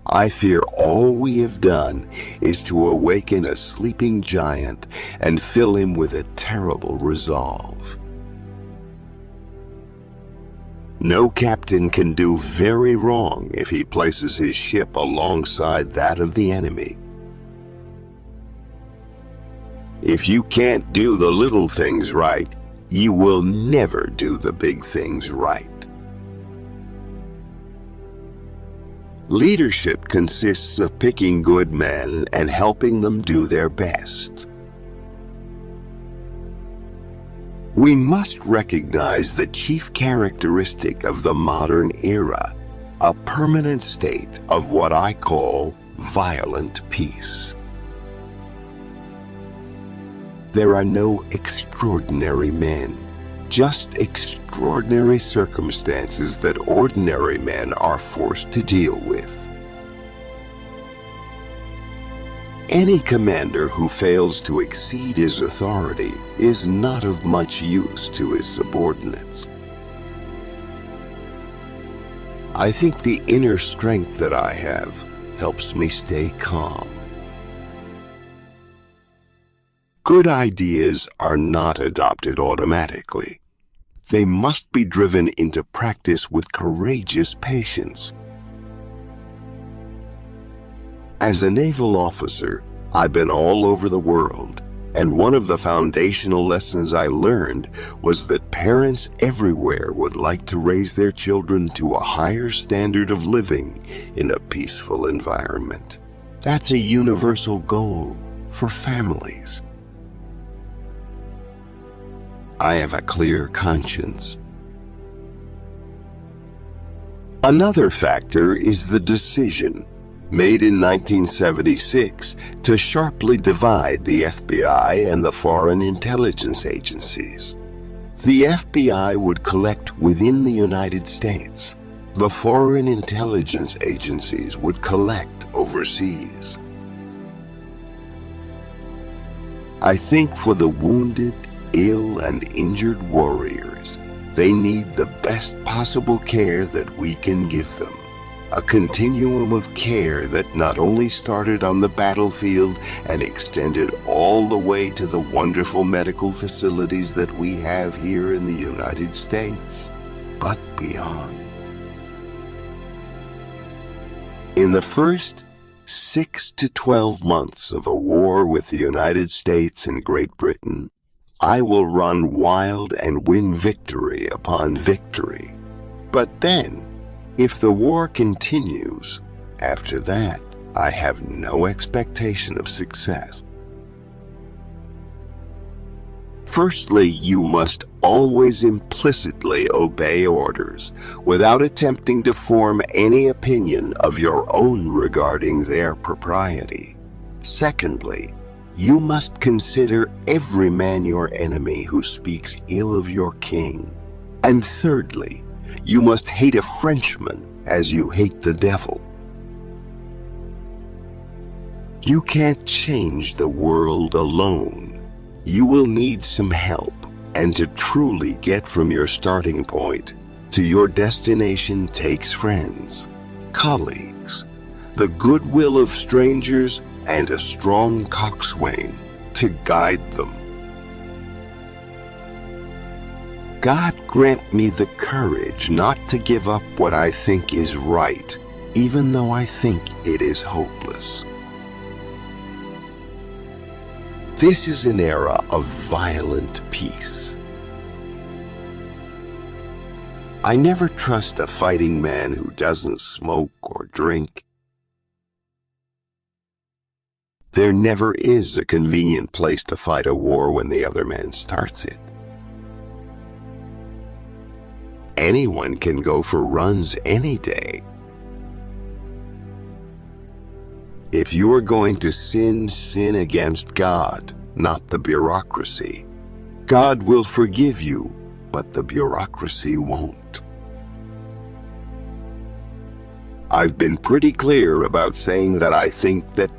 I fear all we have done is to awaken a sleeping giant and fill him with a terrible resolve. No captain can do very wrong if he places his ship alongside that of the enemy. If you can't do the little things right, you will never do the big things right. Leadership consists of picking good men and helping them do their best. We must recognize the chief characteristic of the modern era, a permanent state of what I call violent peace. There are no extraordinary men, just extraordinary circumstances that ordinary men are forced to deal with. Any commander who fails to exceed his authority is not of much use to his subordinates. I think the inner strength that I have helps me stay calm. Good ideas are not adopted automatically. They must be driven into practice with courageous patience. As a naval officer, I've been all over the world, and one of the foundational lessons I learned was that parents everywhere would like to raise their children to a higher standard of living in a peaceful environment. That's a universal goal for families. I have a clear conscience. Another factor is the decision, made in 1976, to sharply divide the FBI and the foreign intelligence agencies. The FBI would collect within the United States. The foreign intelligence agencies would collect overseas. I think for the wounded, ill and injured warriors, they need the best possible care that we can give them. A continuum of care that not only started on the battlefield and extended all the way to the wonderful medical facilities that we have here in the United States, but beyond. In the first 6 to 12 months of a war with the United States and Great Britain, I will run wild and win victory upon victory. But then, if the war continues, after that, I have no expectation of success. Firstly, you must always implicitly obey orders without attempting to form any opinion of your own regarding their propriety. Secondly, you must consider every man your enemy who speaks ill of your king. And thirdly, you must hate a Frenchman as you hate the devil. You can't change the world alone. You will need some help, and to truly get from your starting point to your destination takes friends, colleagues, the goodwill of strangers, and a strong coxswain to guide them. God grant me the courage not to give up what I think is right, even though I think it is hopeless. This is an era of violent peace. I never trust a fighting man who doesn't smoke or drink. There never is a convenient place to fight a war when the other man starts it. Anyone can go for runs any day. If you are going to sin, sin against God, not the bureaucracy. God will forgive you, but the bureaucracy won't. I've been pretty clear about saying that I think that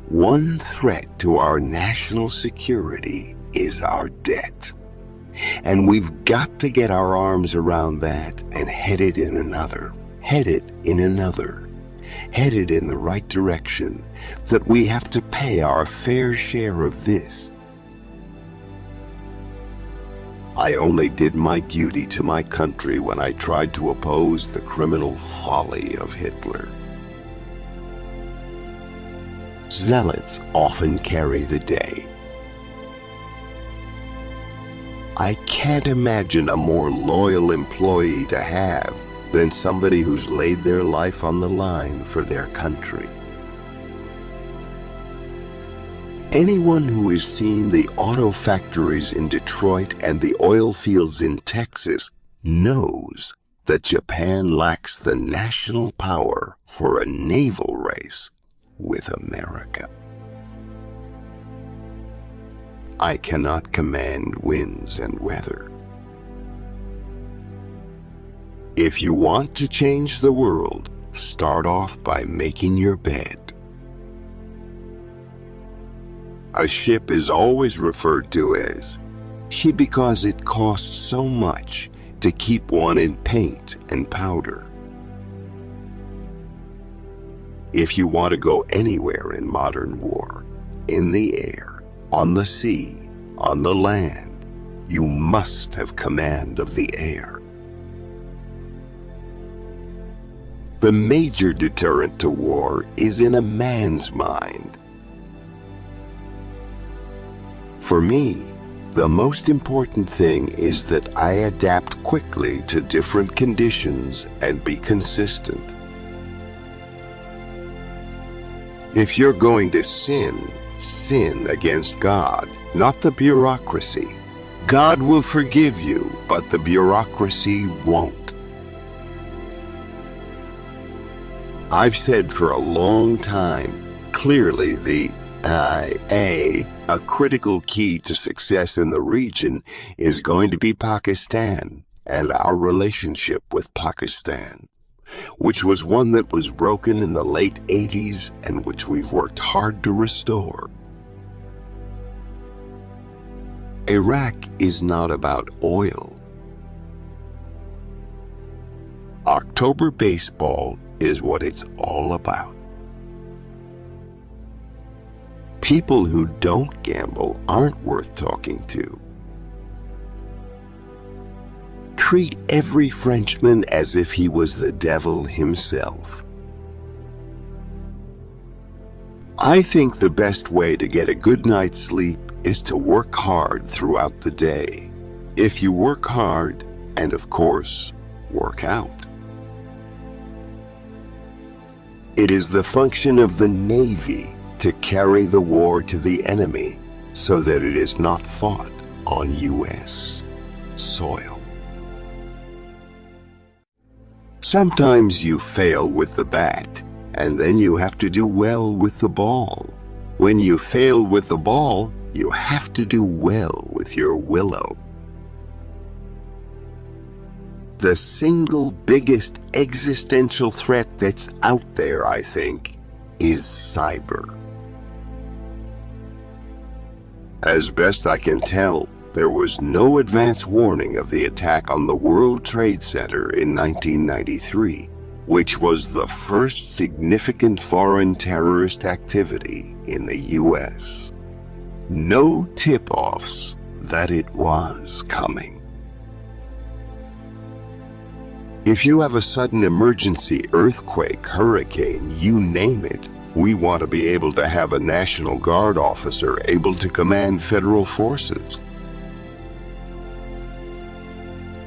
one threat to our national security is our debt. And we've got to get our arms around that and head it in another, headed in another, headed in the right direction, that we have to pay our fair share of this. I only did my duty to my country when I tried to oppose the criminal folly of Hitler. Zealots often carry the day. I can't imagine a more loyal employee to have than somebody who's laid their life on the line for their country. Anyone who has seen the auto factories in Detroit and the oil fields in Texas knows that Japan lacks the national power for a naval race with America. I cannot command winds and weather. If you want to change the world, start off by making your bed. A ship is always referred to as she because it costs so much to keep one in paint and powder. If you want to go anywhere in modern war, in the air, on the sea, on the land, you must have command of the air. The major deterrent to war is in a man's mind. For me, the most important thing is that I adapt quickly to different conditions and be consistent. If you're going to sin, sin against God, not the bureaucracy. God will forgive you, but the bureaucracy won't. I've said for a long time, clearly the a critical key to success in the region is going to be Pakistan and our relationship with Pakistan, which was one that was broken in the late 80s and which we've worked hard to restore. Iraq is not about oil. October baseball is what it's all about. People who don't gamble aren't worth talking to. Treat every Frenchman as if he was the devil himself. I think the best way to get a good night's sleep is to work hard throughout the day. If you work hard, and of course, work out. It is the function of the Navy to carry the war to the enemy so that it is not fought on U.S. soil. Sometimes you fail with the bat, and then you have to do well with the ball. When you fail with the ball, you have to do well with your willow. The single biggest existential threat that's out there, I think, is cyber. As best I can tell, there was no advance warning of the attack on the World Trade Center in 1993, which was the first significant foreign terrorist activity in the U.S. No tip-offs that it was coming. If you have a sudden emergency, earthquake, hurricane, you name it, we want to be able to have a National Guard officer able to command federal forces.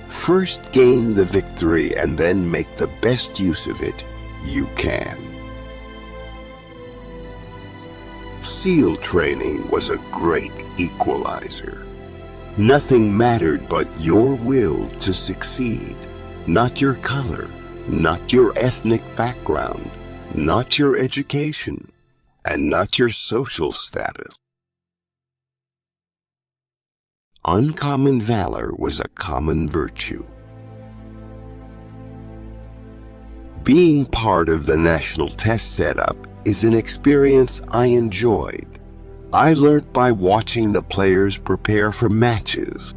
First gain the victory and then make the best use of it you can. SEAL training was a great equalizer. Nothing mattered but your will to succeed, not your color, not your ethnic background, not your education, and not your social status. Uncommon valor was a common virtue. Being part of the national test setup is an experience I enjoyed. I learned by watching the players prepare for matches.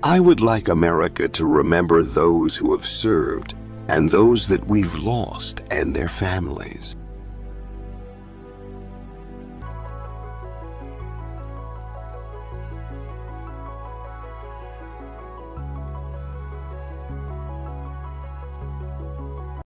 I would like America to remember those who have served and those that we've lost and their families.